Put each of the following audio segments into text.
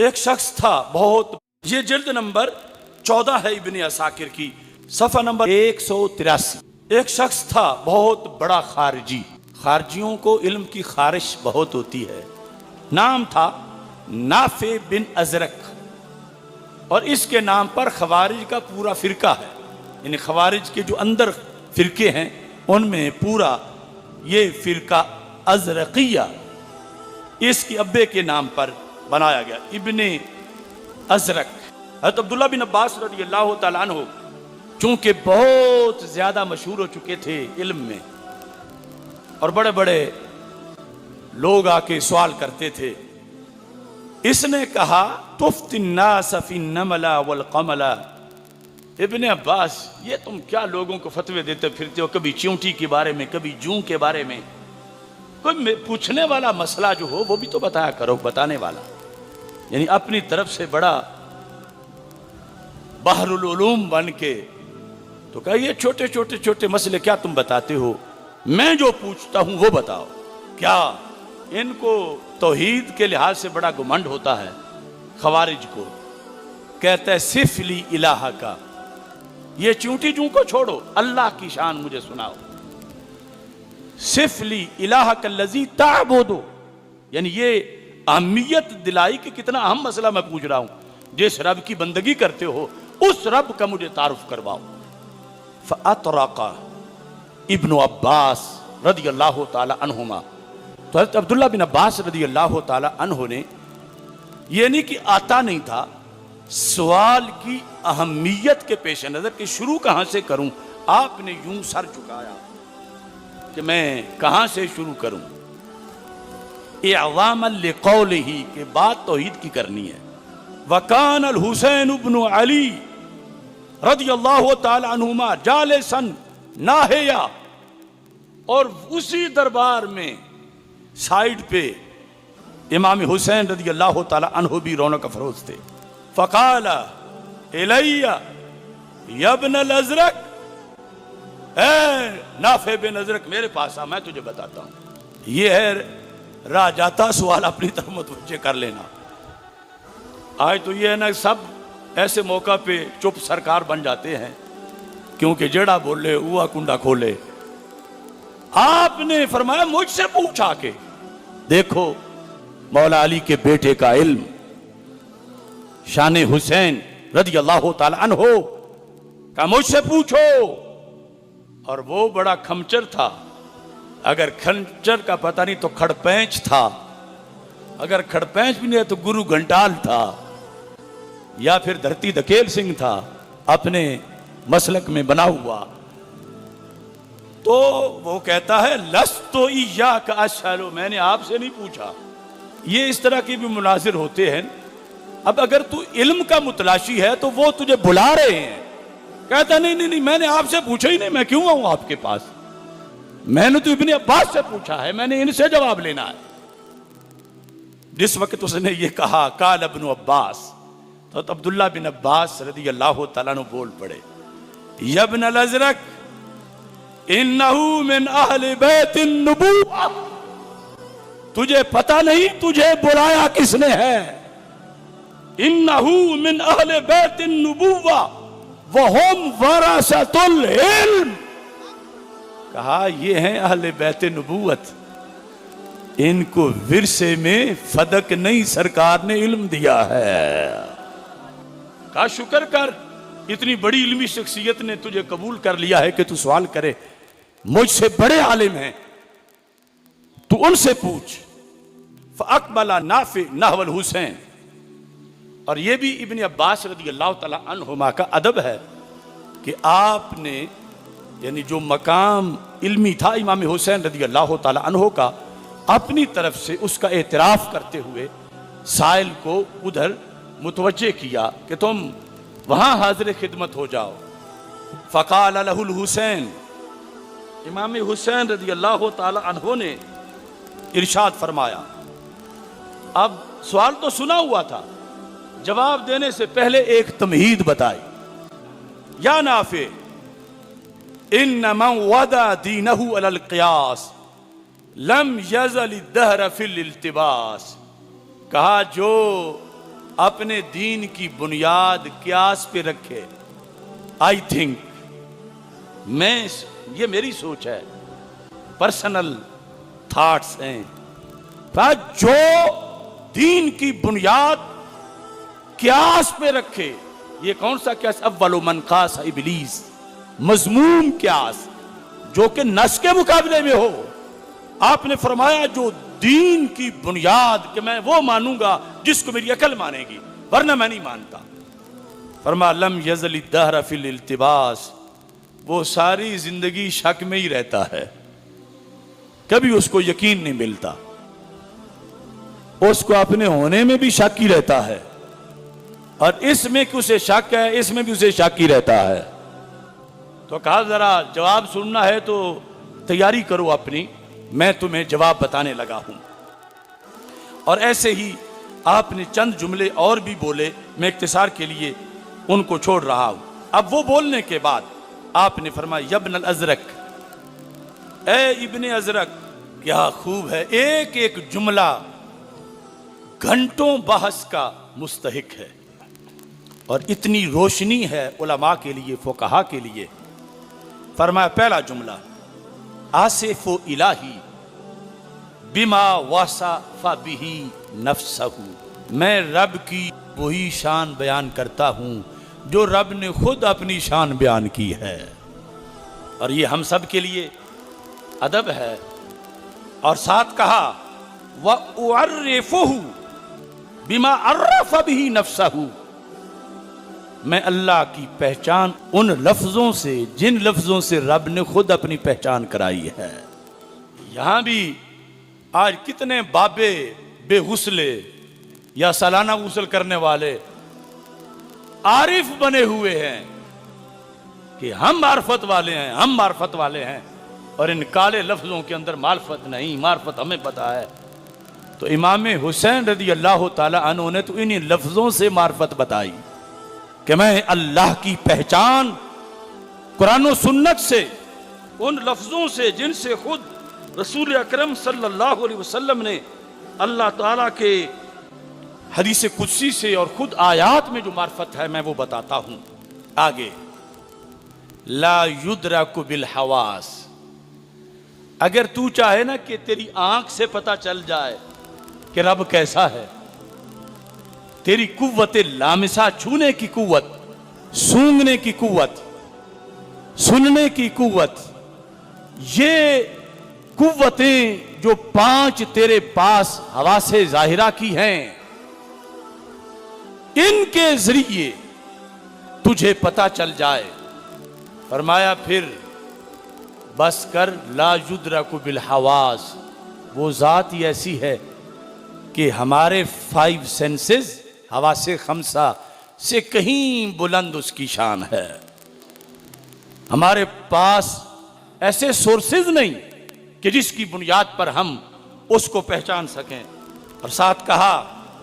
ایک شخص تھا بہت، یہ جلد نمبر 14 ہے ابن عساکر کی، صفحہ نمبر 183۔ ایک شخص تھا بہت بڑا خارجی، خارجیوں کو علم کی خارش بہت ہوتی ہے، نام تھا نافع بن ازرق، اور اس کے نام پر خوارج کا پورا فرقہ ہے، یعنی خوارج کے جو اندر فرقے ہیں ان میں پورا یہ فرقہ ازرقیہ اس کے ابے کے نام پر بنایا گیا، ابن ازرق۔ حضرت عبداللہ بن عباس رضی اللہ تعالیٰ عنہ چونکہ بہت زیادہ مشہور ہو چکے تھے علم میں، اور بڑے بڑے لوگ آ کے سوال کرتے تھے، اس نے کہا تفت الناس فی النمل والقمل، ابن عباس یہ تم کیا لوگوں کو فتوے دیتے پھرتے ہو، کبھی چیونٹی کے بارے میں، کبھی جوں کے بارے میں، کوئی پوچھنے والا مسئلہ جو ہو وہ بھی تو بتایا کرو، بتانے والا، یعنی اپنی طرف سے بڑا بحر العلوم بن کے تو کہا یہ چھوٹے چھوٹے چھوٹے مسئلے کیا تم بتاتے ہو، میں جو پوچھتا ہوں وہ بتاؤ۔ کیا ان کو توحید کے لحاظ سے بڑا گمنڈ ہوتا ہے، خوارج کو کہتا ہے صف لی الہ کا، یہ چونٹی جوں کو چھوڑو، اللہ کی شان مجھے سناؤ، صف لی الہ کالذی تعبدو، یعنی یہ اہمیت دلائی کہ کتنا اہم مسئلہ میں پوچھ رہا ہوں، جس رب کی بندگی کرتے ہو اس رب کا مجھے تعارف کرواؤ۔ فأطرق ابن عباس رضی اللہ تعالی عنہما، تو حضرت عبداللہ بن عباس رضی اللہ تعالی عنہ نے یہ نہیں کہ آتا نہیں تھا، سوال کی اہمیت کے پیش نظر کہ شروع کہاں سے کروں، آپ نے یوں سر جھکایا کہ میں کہاں سے شروع کروں، اعظاما لقولہ کہ بات توحید کی کرنی ہے۔ وکان الحسین ابن علی رضی اللہ تعالی عنہما جالسا ناہیا، اور اسی دربار میں سائیڈ پہ امام حسین رضی اللہ تعالی عنہ بھی رونق افروز تھے۔ فقال الی یا ابن الازرق، اے نافع بن ازرق میرے پاس آ، میں تجھے بتاتا ہوں۔ یہ ہے راہ جاتا سوال اپنی طرف متوجہ کر لینا۔ آج تو یہ ہے نا سب ایسے موقع پہ چپ سرکار بن جاتے ہیں، کیونکہ جڑا بولے ہوا کنڈا کھولے۔ آپ نے فرمایا مجھ سے پوچھا کہ دیکھو مولا علی کے بیٹے کا علم، شان حسین رضی اللہ تعالی عنہ کہ مجھ سے پوچھو، اور وہ بڑا کھمچر تھا، اگر کھمچر کا پتہ نہیں تو کھڑ پینچ تھا، اگر کھڑ پینچ بھی نہیں تو گرو گھنٹال تھا، یا پھر دھرتی دھکیل سنگھ تھا اپنے مسلک میں بنا ہوا۔ تو وہ کہتا ہے لست ایاک اسأل، میں نے آپ سے نہیں پوچھا۔ یہ اس طرح کی بھی مناظر ہوتے ہیں۔ اب اگر تو علم کا متلاشی ہے تو وہ تجھے بلا رہے ہیں، کہتا نہیں نہیں نہیں میں نے آپ سے پوچھا ہی نہیں، میں کیوں آؤں آپ کے پاس، میں نے تو ابن عباس سے پوچھا ہے، میں نے ان سے جواب لینا ہے۔ جس وقت اس نے یہ کہا قال ابن عباس، تو عبداللہ بن عباس رضی اللہ تعالیٰ عنہ بول پڑے، یا ابن الازرق انہو من اہل بیت النبوہ، تجھے پتہ نہیں تجھے بلایا کس نے ہے، انہو من اہل بیت النبوہ وہم ورثۃ العلم، کہا یہ ہیں اہل بیت نبوت، ان کو ورثے میں فدق نہیں سرکار نے علم دیا ہے۔ کہا شکر کر، اتنی بڑی علمی شخصیت نے تجھے قبول کر لیا ہے کہ تو سوال کرے، مجھ سے بڑے عالم ہیں، تو ان سے پوچھ۔ فاقبل نافع نحو الحسین، اور یہ بھی ابن عباس رضی اللہ تعالی عنہما کا ادب ہے کہ آپ نے یعنی جو مقام علمی تھا امام حسین رضی اللہ تعالی عنہ کا، اپنی طرف سے اس کا اعتراف کرتے ہوئے سائل کو ادھر متوجہ کیا کہ تم وہاں حاضر خدمت ہو جاؤ۔ فقال لہ الحسین، امام حسین رضی اللہ تعالی عنہ نے ارشاد فرمایا، اب سوال تو سنا ہوا تھا، جواب دینے سے پہلے ایک تمہید بتائی، یا نافع ان من وضع دینہ علی القیاس لم یزل الدہر فی الالتباس، کہا جو اپنے دین کی بنیاد قیاس پہ رکھے. آئی تھنک، یہ میری سوچ ہے، پرسنل تھاٹس ہیں، جو دین کی بنیاد قیاس پہ رکھے. یہ کون سا قیاس؟ اول من قاس ابلیس، مذموم قیاس جو کہ نص کے مقابلے میں ہو. آپ نے فرمایا جو دین کی بنیاد کہ میں وہ مانوں گا جس کو میری عقل مانے گی، ورنہ میں نہیں مانتا. فرمایا لم یزل الدہر فی الالتباس، وہ ساری زندگی شک میں ہی رہتا ہے، کبھی اس کو یقین نہیں ملتا، اس کو اپنے ہونے میں بھی شک ہی رہتا ہے، اور اس میں کہ اسے شک ہے اس میں بھی اسے شک ہی رہتا ہے. تو کہا ذرا جواب سننا ہے تو تیاری کرو اپنی، میں تمہیں جواب بتانے لگا ہوں. اور ایسے ہی آپ نے چند جملے اور بھی بولے، میں اختصار کے لیے ان کو چھوڑ رہا ہوں. اب وہ بولنے کے بعد آپ نے فرمایا یبن الازرق، اے ابن ازرق، کیا خوب ہے، ایک ایک جملہ گھنٹوں بحث کا مستحق ہے، اور اتنی روشنی ہے علماء کے لیے، فقہاء کے لیے. فرمایا پہلا جملہ، آصف الہی بما وصف بہ نفسہ، میں رب کی وہی شان بیان کرتا ہوں جو رب نے خود اپنی شان بیان کی ہے. اور یہ ہم سب کے لیے ادب ہے. اور ساتھ کہا وَأُعَرِّفُهُ بِمَا عَرَّفَ بِهِ نَفْسَهُ، میں اللہ کی پہچان ان لفظوں سے جن لفظوں سے رب نے خود اپنی پہچان کرائی ہے. یہاں بھی آج کتنے بابے بے غسلے یا سالانہ غسل کرنے والے عارف بنے ہوئے ہیں کہ ہم معرفت والے ہیں، ہم معرفت والے ہیں، اور ان کالے لفظوں کے اندر معرفت نہیں، معرفت ہمیں پتا ہے. تو امام حسین رضی اللہ تعالی عنہ نے تو انہی لفظوں سے معرفت بتائی کہ میں اللہ کی پہچان قرآن و سنت سے، ان لفظوں سے جن سے خود رسول اکرم صلی اللہ علیہ وسلم نے اللہ تعالیٰ کے حدیث قدسی سے اور خود آیات میں جو معرفت ہے میں وہ بتاتا ہوں. آگے لا یدرک بالحواس، اگر تو چاہے نا کہ تیری آنکھ سے پتہ چل جائے کہ رب کیسا ہے، تیری قوت لامسہ، چھونے کی قوت، سونگنے کی قوت، سننے کی قوت، یہ قوتیں جو 5 تیرے پاس حواس ظاہرہ کی ہیں، ان کے ذریعے تجھے پتہ چل جائے. فرمایا پھر بس کر، لا یدرک بالحواس، وہ ذات ہی ایسی ہے کہ ہمارے 5 سینسز، حواس 5 سے کہیں بلند اس کی شان ہے. ہمارے پاس ایسے سورسز نہیں کہ جس کی بنیاد پر ہم اس کو پہچان سکیں. اور ساتھ کہا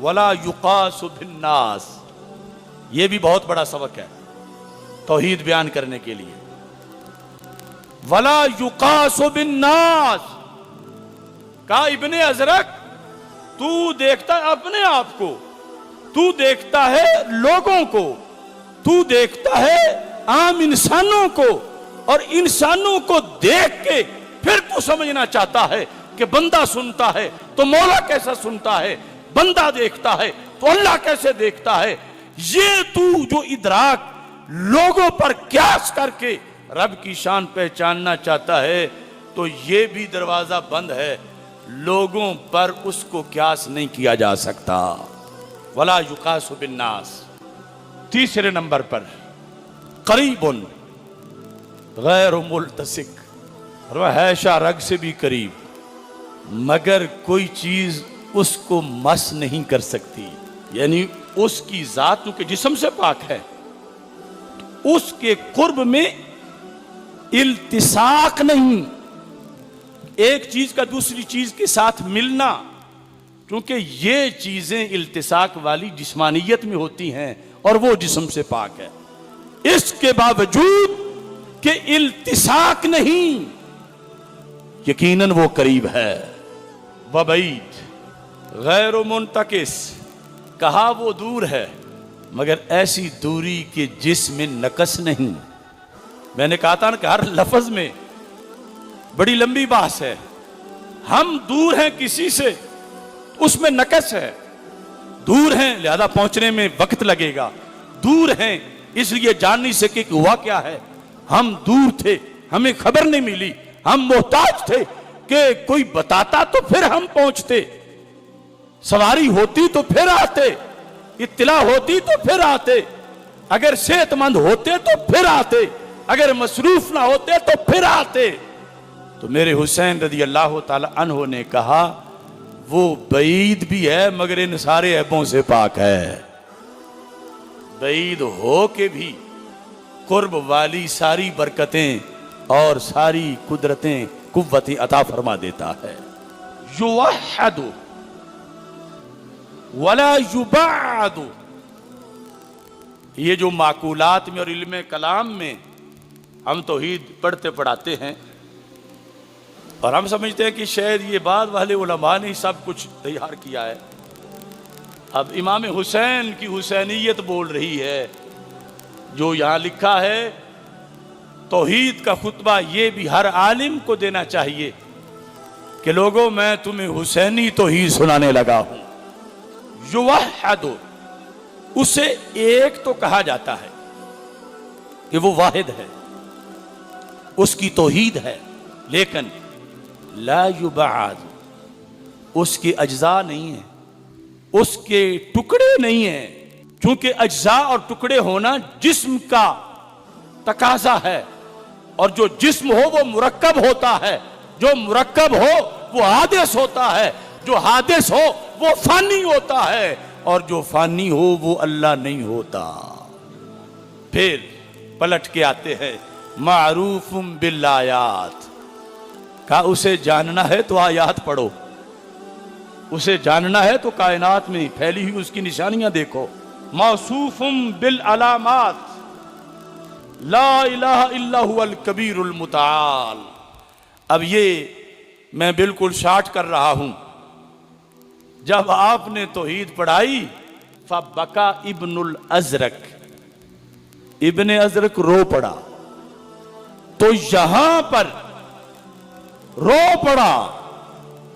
ولا یقاس بالناس، یہ بھی بہت بڑا سبق ہے توحید بیان کرنے کے لیے. ولا یقاس بالناس، کہا ابن ازرق تو دیکھتا ہے اپنے آپ کو، تو دیکھتا ہے لوگوں کو، تو دیکھتا ہے عام انسانوں کو، اور انسانوں کو دیکھ کے پھر تو سمجھنا چاہتا ہے کہ بندہ سنتا ہے تو مولا کیسا سنتا ہے، بندہ دیکھتا ہے تو اللہ کیسے دیکھتا ہے. یہ تو جو ادراک لوگوں پر قیاس کر کے رب کی شان پہچاننا چاہتا ہے، تو یہ بھی دروازہ بند ہے، لوگوں پر اس کو قیاس نہیں کیا جا سکتا. ولا یقاس بالناس. تیسرے نمبر پر قریب غیر ملتصق، ہے شاہ رگ سے بھی قریب مگر کوئی چیز اس کو مس نہیں کر سکتی. یعنی اس کی ذات کے جسم سے پاک ہے، اس کے قرب میں التصاق نہیں، ایک چیز کا دوسری چیز کے ساتھ ملنا، کیونکہ یہ چیزیں التصاق والی جسمانیت میں ہوتی ہیں اور وہ جسم سے پاک ہے. اس کے باوجود کہ التصاق نہیں، یقیناً وہ قریب ہے. وبعید غیر منتقص، کہا وہ دور ہے مگر ایسی دوری کہ جس میں نقص نہیں. میں نے کہا تھا نا کہ ہر لفظ میں بڑی لمبی بحث ہے. ہم دور ہیں کسی سے، اس میں نقص ہے. دور ہیں لہذا پہنچنے میں وقت لگے گا. دور ہیں اس لیے جان نہیں سکے کہ ہوا کیا ہے. ہم دور تھے، ہمیں خبر نہیں ملی. ہم محتاج تھے کہ کوئی بتاتا تو پھر ہم پہنچتے. سواری ہوتی تو پھر آتے، اطلاع ہوتی تو پھر آتے. اگر صحت مند ہوتے تو پھر آتے، اگر مصروف نہ ہوتے تو پھر آتے. تو میرے حسین رضی اللہ تعالی عنہ نے کہا وہ بعید بھی ہے مگر ان سارے عیبوں سے پاک ہے. بعید ہو کے بھی قرب والی ساری برکتیں اور ساری قدرتیں قوتیں عطا فرما دیتا ہے. یوحد ولا یبعد. یہ جو معقولات میں اور علم کلام میں ہم توحید پڑھتے پڑھاتے ہیں اور ہم سمجھتے ہیں کہ شاید یہ بعد والے علماء نے سب کچھ تیار کیا ہے. اب امام حسین کی حسینیت بول رہی ہے. جو یہاں لکھا ہے توحید کا خطبہ یہ بھی ہر عالم کو دینا چاہیے کہ لوگوں میں تمہیں حسینی توحید سنانے لگا ہوں. یوحد، اسے ایک تو کہا جاتا ہے کہ وہ واحد ہے، اس کی توحید ہے، لیکن لا یبعد، اس کے اجزاء نہیں ہیں، اس کے ٹکڑے نہیں ہیں. چونکہ اجزاء اور ٹکڑے ہونا جسم کا تقاضا ہے، اور جو جسم ہو وہ مرکب ہوتا ہے، جو مرکب ہو وہ حادث ہوتا ہے، جو حادث ہو وہ فانی ہوتا ہے، اور جو فانی ہو وہ اللہ نہیں ہوتا. پھر پلٹ کے آتے ہیں معروف بالآیات. کہا اسے جاننا ہے تو آیات پڑھو، اسے جاننا ہے تو کائنات میں پھیلی ہوئی اس کی نشانیاں دیکھو. موصوف بالعلامات، لا الہ الا هو الکبیر المتعال. اب یہ میں بالکل شارٹ کر رہا ہوں. جب آپ نے توحید پڑھائی فبکا ابن الازرق، ابن ازرق رو پڑا. تو یہاں پر رو پڑا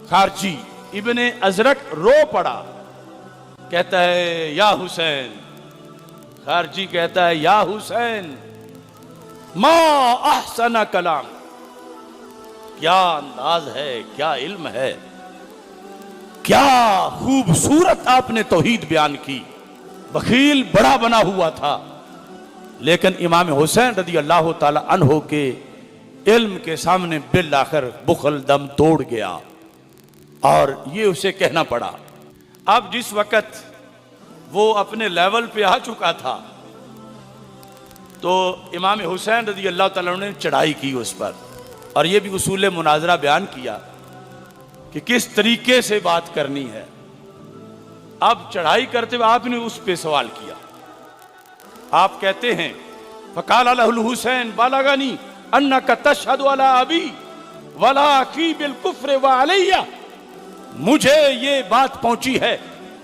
خارجی ابن ازرق رو پڑا، کہتا ہے یا حسین. خارجی کہتا ہے یا حسین ما احسن کلام، کیا انداز ہے، کیا علم ہے، کیا خوبصورت آپ نے توحید بیان کی. بخیل بڑا بنا ہوا تھا، لیکن امام حسین رضی اللہ تعالی عنہ کے علم کے سامنے بالآخر بخل دم توڑ گیا اور یہ اسے کہنا پڑا. اب جس وقت وہ اپنے لیول پہ آ چکا تھا تو امام حسین رضی اللہ تعالیٰ عنہ نے چڑھائی کی اس پر، اور یہ بھی اصول مناظرہ بیان کیا کہ کس طریقے سے بات کرنی ہے. اب چڑھائی کرتے ہوئے آپ نے اس پہ سوال کیا. آپ کہتے ہیں فقال له الحسین بلغنی انک تشہد علی ابی ولا اخی بالکفر وعلی، مجھے یہ بات پہنچی ہے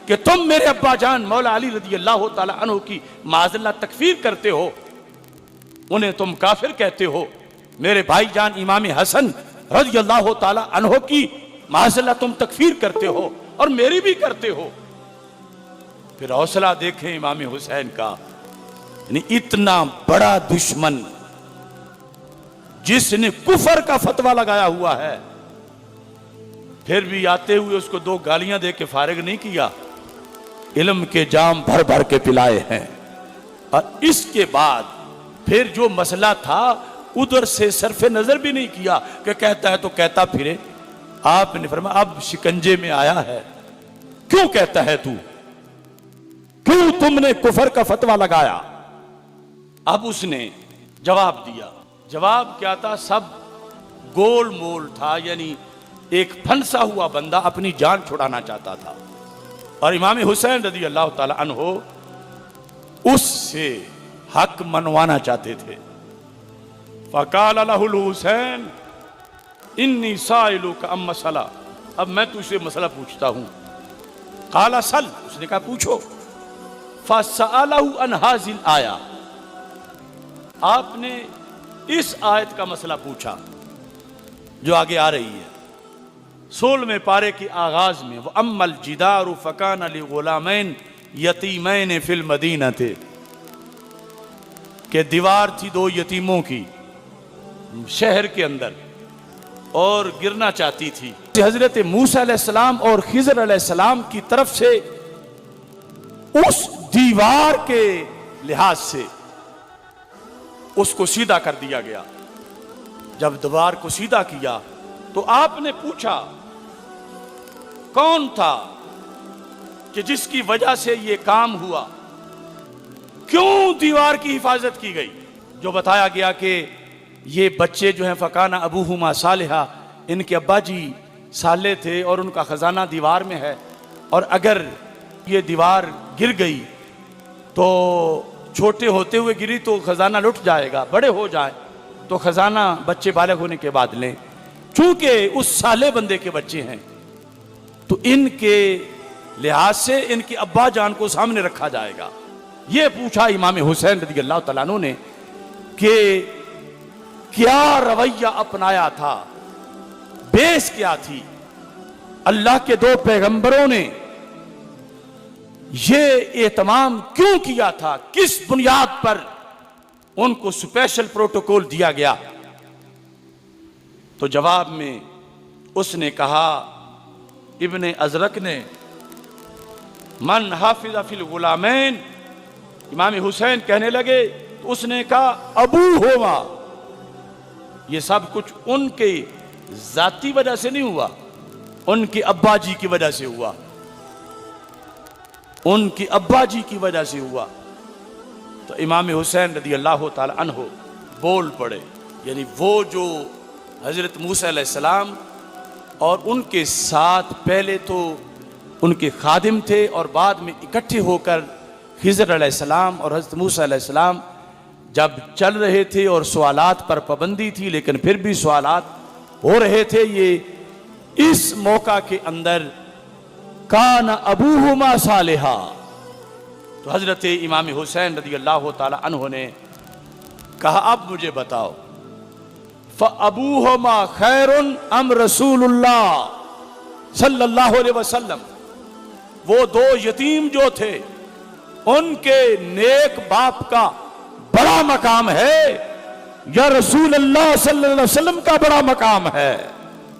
کہ تم میرے ابا جان مولا علی رضی اللہ تعالی عنہ کی معاذ اللہ تکفیر کرتے ہو، انہیں تم کافر کہتے ہو. میرے بھائی جان امام حسن رضی اللہ تعالی عنہ کی معاذ اللہ تم تکفیر کرتے ہو اور میری بھی کرتے ہو. پھر حوصلہ دیکھیں امام حسین کا، یعنی اتنا بڑا دشمن جس نے کفر کا فتویٰ لگایا ہوا ہے، پھر بھی آتے ہوئے اس کو 2 گالیاں دے کے فارغ نہیں کیا، علم کے جام بھر بھر کے پلائے ہیں. اور اس کے بعد پھر جو مسئلہ تھا ادھر سے صرف نظر بھی نہیں کیا کہ کہتا ہے تو کہتا پھرے. آپ نے فرمایا اب شکنجے میں آیا ہے، کیوں کہتا ہے تو، کیوں تم نے کفر کا فتویٰ لگایا. اب اس نے جواب دیا. جواب کیا تھا؟ سب گول مول تھا، یعنی ایک پھنسا ہوا بندہ اپنی جان چھڑانا چاہتا تھا، اور امام حسین رضی اللہ تعالی عنہ اس سے حق منوانا چاہتے تھے. فقال له الحسین انی سائلک عن مسئلہ، اب میں تجھ سے مسئلہ پوچھتا ہوں. قال سل، اس نے کہا پوچھو. فسألہ عن ھذہ الآیہ، آپ نے اس آیت کا مسئلہ پوچھا جو آگے آ رہی ہے 16ویں پارے کے آغاز میں. وَأَمَّا الْجِدَارُ فَكَانَ لِغُلَامَيْنِ یتیمین فی المدینہ تھے، کہ دیوار تھی دو یتیموں کی شہر کے اندر اور گرنا چاہتی تھی. حضرت موسیٰ علیہ السلام اور خضر علیہ السلام کی طرف سے اس دیوار کے لحاظ سے اس کو سیدھا کر دیا گیا. جب دیوار کو سیدھا کیا تو آپ نے پوچھا کون تھا کہ جس کی وجہ سے یہ کام ہوا، کیوں دیوار کی حفاظت کی گئی؟ جو بتایا گیا کہ یہ بچے جو ہیں فکانا ابوہما صالحا، ان کے ابا جی صالح تھے اور ان کا خزانہ دیوار میں ہے، اور اگر یہ دیوار گر گئی تو چھوٹے ہوتے ہوئے گری تو خزانہ لٹ جائے گا، بڑے ہو جائیں تو خزانہ بچے بالغ ہونے کے بعد لیں. چونکہ اس صالح بندے کے بچے ہیں تو ان کے لحاظ سے ان کے ابا جان کو سامنے رکھا جائے گا. یہ پوچھا امام حسین رضی اللہ تعالیٰ عنہ نے کہ کیا رویہ اپنایا تھا، بیس کیا تھی. اللہ کے دو پیغمبروں نے یہ اہتمام کیوں کیا تھا، کس بنیاد پر ان کو سپیشل پروٹوکول دیا گیا؟ تو جواب میں اس نے کہا، ابن ازرق نے، من حافظ فی الغلامین، امام حسین کہنے لگے تو اس نے کہا ابوہما، یہ سب کچھ ان کے ذاتی وجہ سے نہیں ہوا، ان کے ابا جی کی وجہ سے ہوا، ان کے ابا جی کی وجہ سے ہوا. تو امام حسین رضی اللہ تعالی عنہ بول پڑے. یعنی وہ جو حضرت موسیٰ علیہ السلام اور ان کے ساتھ پہلے تو ان کے خادم تھے اور بعد میں اکٹھے ہو کر خضر علیہ السلام اور حضرت موسیٰ علیہ السلام جب چل رہے تھے اور سوالات پر پابندی تھی لیکن پھر بھی سوالات ہو رہے تھے، یہ اس موقع کے اندر کان ابوہما صالحا. تو حضرت امام حسین رضی اللہ تعالی عنہ نے کہا اب مجھے بتاؤ، فَأَبُوهُمَا خَيْرٌ أَمْ رسول اللہ صلی اللہ علیہ وسلم، وہ دو یتیم جو تھے ان کے نیک باپ کا بڑا مقام ہے یا رسول اللہ صلی اللہ علیہ وسلم کا بڑا مقام ہے؟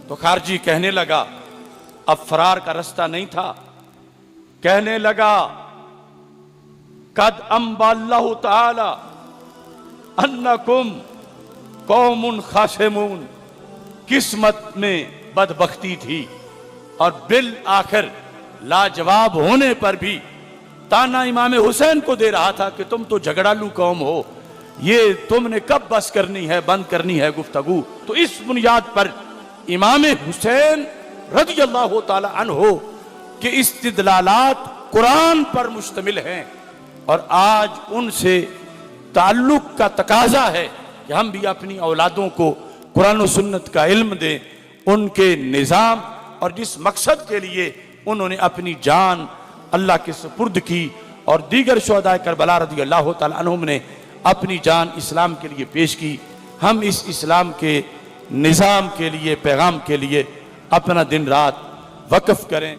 تو خارجی کہنے لگا، اب فرار کا رستہ نہیں تھا، کہنے لگا قد انبا اللہ تعالی انکم قوم خاسمون، قسمت میں بدبختی تھی اور بالآخر لاجواب ہونے پر بھی تانا امام حسین کو دے رہا تھا کہ تم تو جھگڑالو قوم ہو، یہ تم نے کب بس کرنی ہے، بند کرنی ہے گفتگو. تو اس بنیاد پر امام حسین رضی اللہ تعالی عنہ کے استدلالات قرآن پر مشتمل ہیں، اور آج ان سے تعلق کا تقاضا ہے کہ ہم بھی اپنی اولادوں کو قرآن و سنت کا علم دیں، ان کے نظام اور جس مقصد کے لیے انہوں نے اپنی جان اللہ کے سپرد کی، اور دیگر شہداء کربلا رضی اللہ تعالیٰ عنہم نے اپنی جان اسلام کے لیے پیش کی. ہم اس اسلام کے نظام کے لیے، پیغام کے لیے اپنا دن رات وقف کریں.